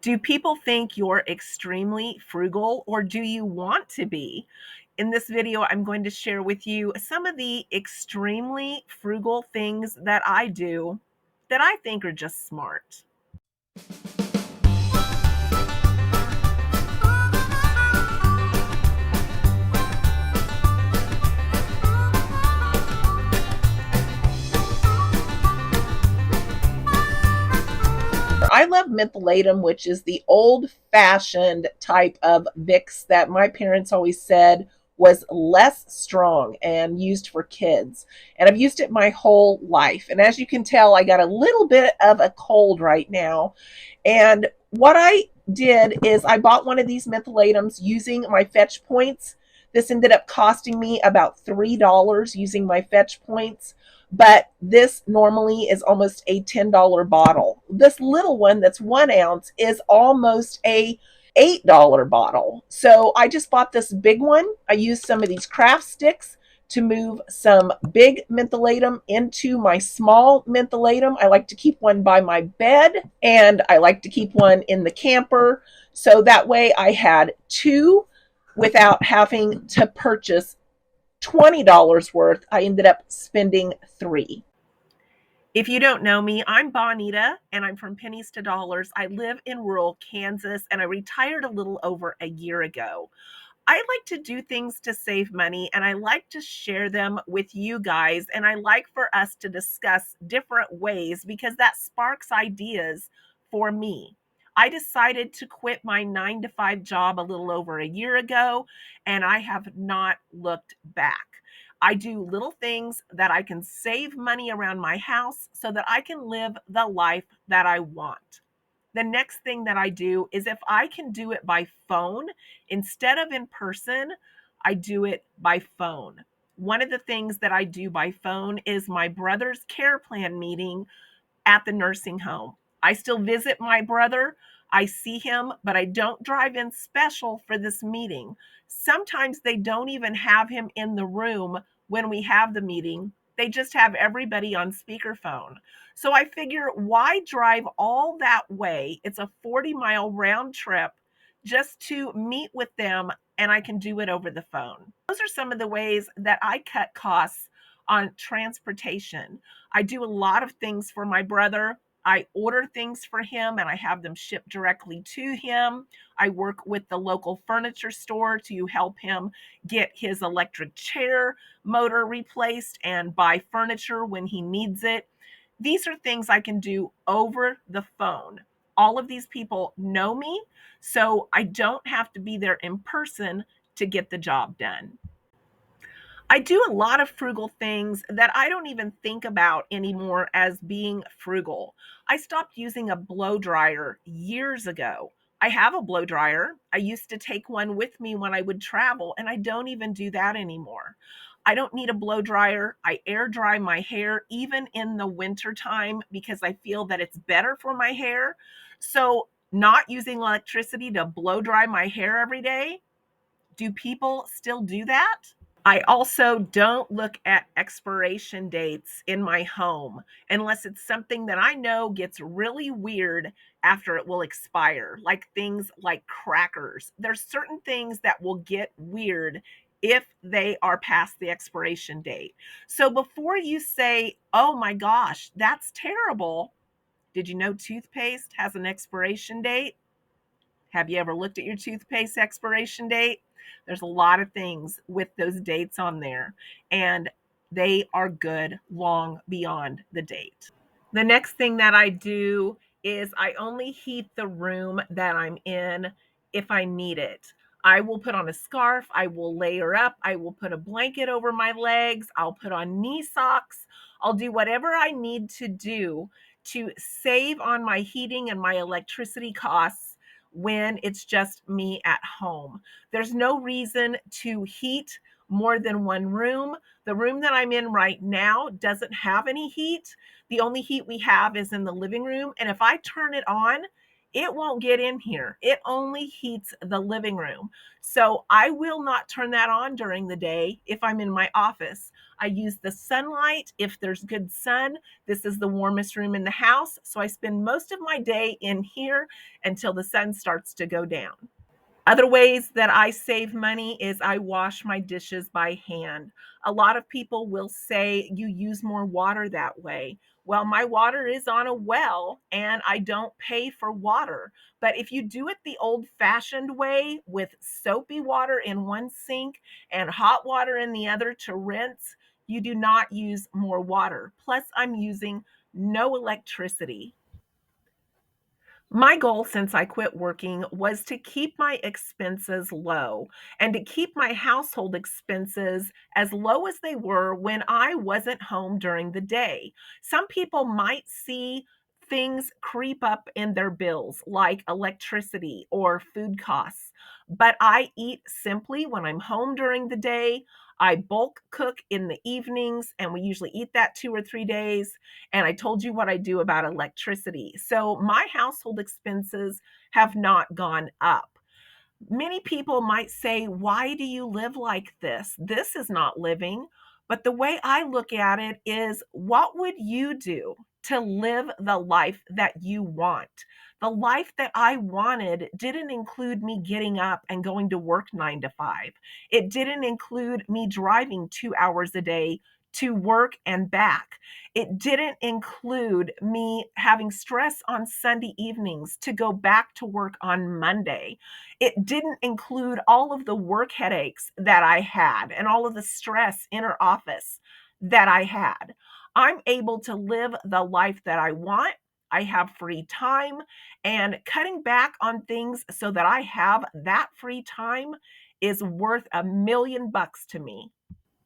Do people think you're extremely frugal, or do you want to be? In this video, I'm going to share with you some of the extremely frugal things that I do that I think are just smart. I love mentholatum, which is the old-fashioned type of Vicks that my parents always said was less strong and used for kids. And I've used it my whole life. And as you can tell, I got a little bit of a cold right now. And what I did is I bought one of these mentholatums using my fetch points. This ended up costing me about $3 using my fetch points, but this normally is almost a $10 bottle. This little one that's 1 ounce is almost a $8 bottle. So I just bought this big one. I used some of these craft sticks to move some big mentholatum into my small mentholatum. I like to keep one by my bed, and I like to keep one in the camper. So that way I had two without having to purchase $20 worth. I ended up spending $3. If you don't know me, I'm Bonita, and I'm from Pennies to Dollars. I live in rural Kansas, and I retired a little over a year ago. I like to do things to save money, and I like to share them with you guys, and I like for us to discuss different ways because that sparks ideas for me. I decided to quit my 9-to-5 job a little over a year ago, and I have not looked back. I do little things that I can save money around my house so that I can live the life that I want. The next thing that I do is if I can do it by phone instead of in person, I do it by phone. One of the things that I do by phone is my brother's care plan meeting at the nursing home. I still visit my brother. I see him, but I don't drive in special for this meeting. Sometimes they don't even have him in the room when we have the meeting. They just have everybody on speakerphone. So I figure, why drive all that way? It's a 40-mile round trip just to meet with them, and I can do it over the phone. Those are some of the ways that I cut costs on transportation. I do a lot of things for my brother. I order things for him and I have them shipped directly to him. I work with the local furniture store to help him get his electric chair motor replaced and buy furniture when he needs it. These are things I can do over the phone. All of these people know me, so I don't have to be there in person to get the job done. I do a lot of frugal things that I don't even think about anymore as being frugal. I stopped using a blow dryer years ago. I have a blow dryer. I used to take one with me when I would travel, and I don't even do that anymore. I don't need a blow dryer. I air dry my hair even in the winter time because I feel that it's better for my hair. So, not using electricity to blow dry my hair every day, do people still do that? I also don't look at expiration dates in my home unless it's something that I know gets really weird after it will expire, like things like crackers. There's certain things that will get weird if they are past the expiration date. So before you say, oh my gosh, that's terrible, did you know toothpaste has an expiration date? Have you ever looked at your toothpaste expiration date? There's a lot of things with those dates on there, and they are good long beyond the date. The next thing that I do is I only heat the room that I'm in if I need it. I will put on a scarf, I will layer up, I will put a blanket over my legs, I'll put on knee socks, I'll do whatever I need to do to save on my heating and my electricity costs when it's just me at home. There's no reason to heat more than one room. The room that I'm in right now doesn't have any heat. The only heat we have is in the living room. And if I turn it on, it won't get in here. It only heats the living room. So I will not turn that on during the day if I'm in my office. I use the sunlight if there's good sun. This is the warmest room in the house. So I spend most of my day in here until the sun starts to go down. Other ways that I save money is I wash my dishes by hand. A lot of people will say you use more water that way. Well, my water is on a well and I don't pay for water. But if you do it the old fashioned way with soapy water in one sink and hot water in the other to rinse, you do not use more water. Plus, I'm using no electricity. My goal since I quit working was to keep my expenses low and to keep my household expenses as low as they were when I wasn't home during the day. Some people might see things creep up in their bills, like electricity or food costs, but I eat simply when I'm home during the day. I bulk cook in the evenings, and we usually eat that 2 or 3 days. And I told you what I do about electricity. So my household expenses have not gone up. Many people might say, why do you live like this? This is not living. But the way I look at it is, what would you do to live the life that you want? The life that I wanted didn't include me getting up and going to work 9 to 5. It didn't include me driving 2 hours a day to work and back. It didn't include me having stress on Sunday evenings to go back to work on Monday. It didn't include all of the work headaches that I had and all of the stress inner office that I had. I'm able to live the life that I want. I have free time, and cutting back on things so that I have that free time is worth $1,000,000 to me.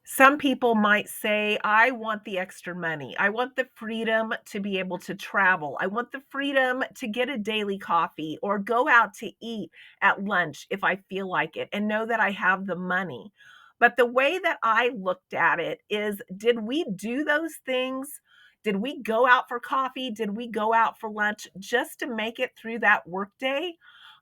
Some people might say, I want the extra money. I want the freedom to be able to travel. I want the freedom to get a daily coffee or go out to eat at lunch if I feel like it and know that I have the money. But the way that I looked at it is, did we do those things? Did we go out for coffee? Did we go out for lunch just to make it through that workday?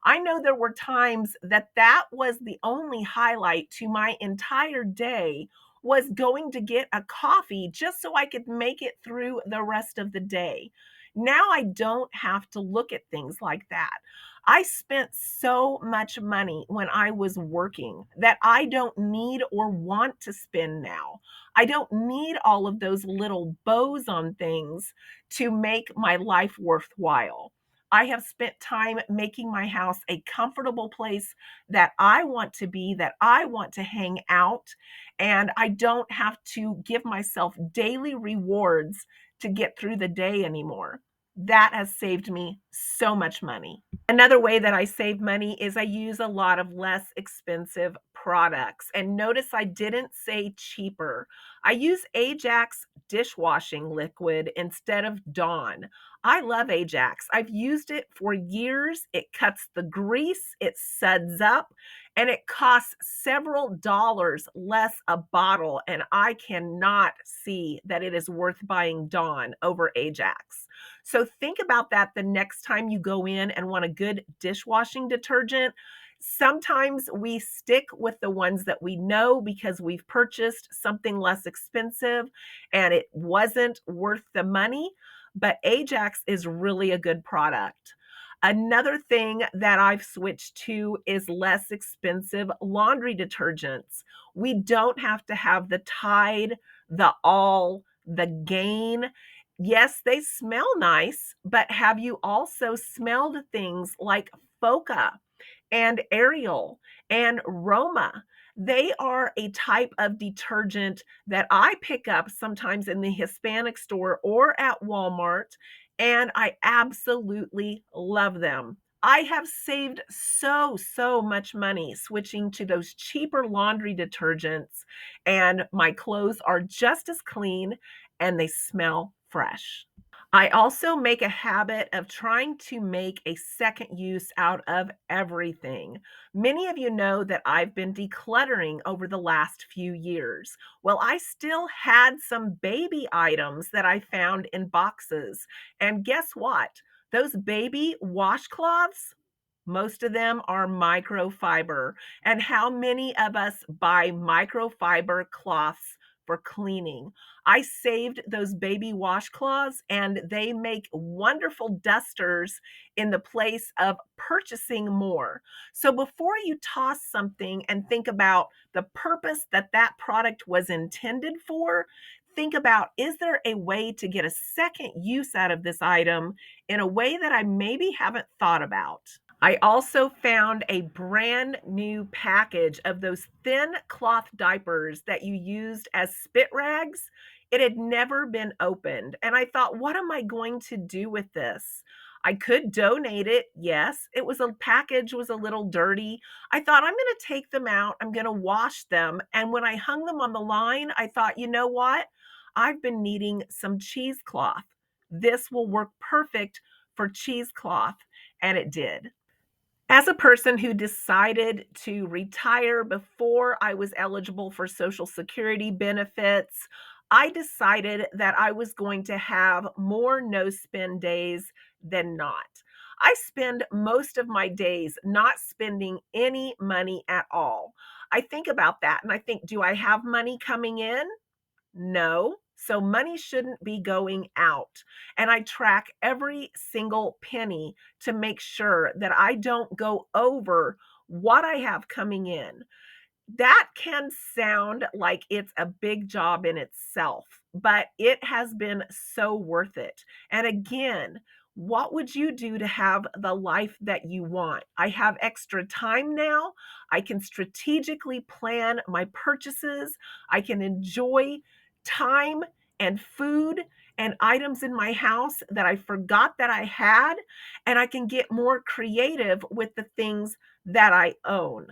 I know there were times that that was the only highlight to my entire day, was going to get a coffee just so I could make it through the rest of the day. Now I don't have to look at things like that. I spent so much money when I was working that I don't need or want to spend now. I don't need all of those little bows on things to make my life worthwhile. I have spent time making my house a comfortable place that I want to be, that I want to hang out, and I don't have to give myself daily rewards to get through the day anymore. That has saved me so much money. Another way that I save money is I use a lot of less expensive products. And notice I didn't say cheaper. I use Ajax dishwashing liquid instead of Dawn. I love Ajax. I've used it for years. It cuts the grease, it suds up, and it costs several dollars less a bottle. And I cannot see that it is worth buying Dawn over Ajax. So think about that the next time you go in and want a good dishwashing detergent. Sometimes we stick with the ones that we know because we've purchased something less expensive and it wasn't worth the money, but Ajax is really a good product. Another thing that I've switched to is less expensive laundry detergents. We don't have to have the Tide, the All, the Gain. Yes, they smell nice, but have you also smelled things like Foca and Ariel and Roma? They are a type of detergent that I pick up sometimes in the Hispanic store or at Walmart, and I absolutely love them. I have saved so much money switching to those cheaper laundry detergents, and my clothes are just as clean and they smell fresh. I also make a habit of trying to make a second use out of everything. Many of you know that I've been decluttering over the last few years. Well, I still had some baby items that I found in boxes. And guess what? Those baby washcloths, most of them are microfiber. And how many of us buy microfiber cloths for cleaning? I saved those baby washcloths and they make wonderful dusters in the place of purchasing more. So before you toss something and think about the purpose that that product was intended for, think about, is there a way to get a second use out of this item in a way that I maybe haven't thought about? I also found a brand new package of those thin cloth diapers that you used as spit rags. It had never been opened. And I thought, what am I going to do with this? I could donate it. Yes, it was a package was a little dirty. I thought I'm going to take them out. I'm going to wash them. And when I hung them on the line, I thought, you know what? I've been needing some cheesecloth. This will work perfect for cheesecloth. And it did. As a person who decided to retire before I was eligible for Social Security benefits, I decided that I was going to have more no spend days than not. I spend most of my days not spending any money at all. I think about that and I think, do I have money coming in? No. So money shouldn't be going out. And I track every single penny to make sure that I don't go over what I have coming in. That can sound like it's a big job in itself, but it has been so worth it. And again, what would you do to have the life that you want? I have extra time now. I can strategically plan my purchases. I can enjoy time and food and items in my house that I forgot that I had, and I can get more creative with the things that I own.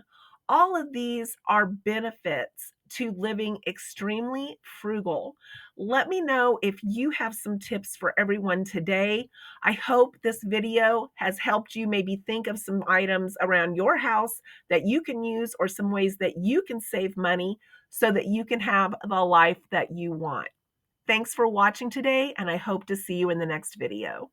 All of these are benefits to living extremely frugal. Let me know if you have some tips for everyone today. I hope this video has helped you maybe think of some items around your house that you can use or some ways that you can save money so that you can have the life that you want. Thanks for watching today, and I hope to see you in the next video.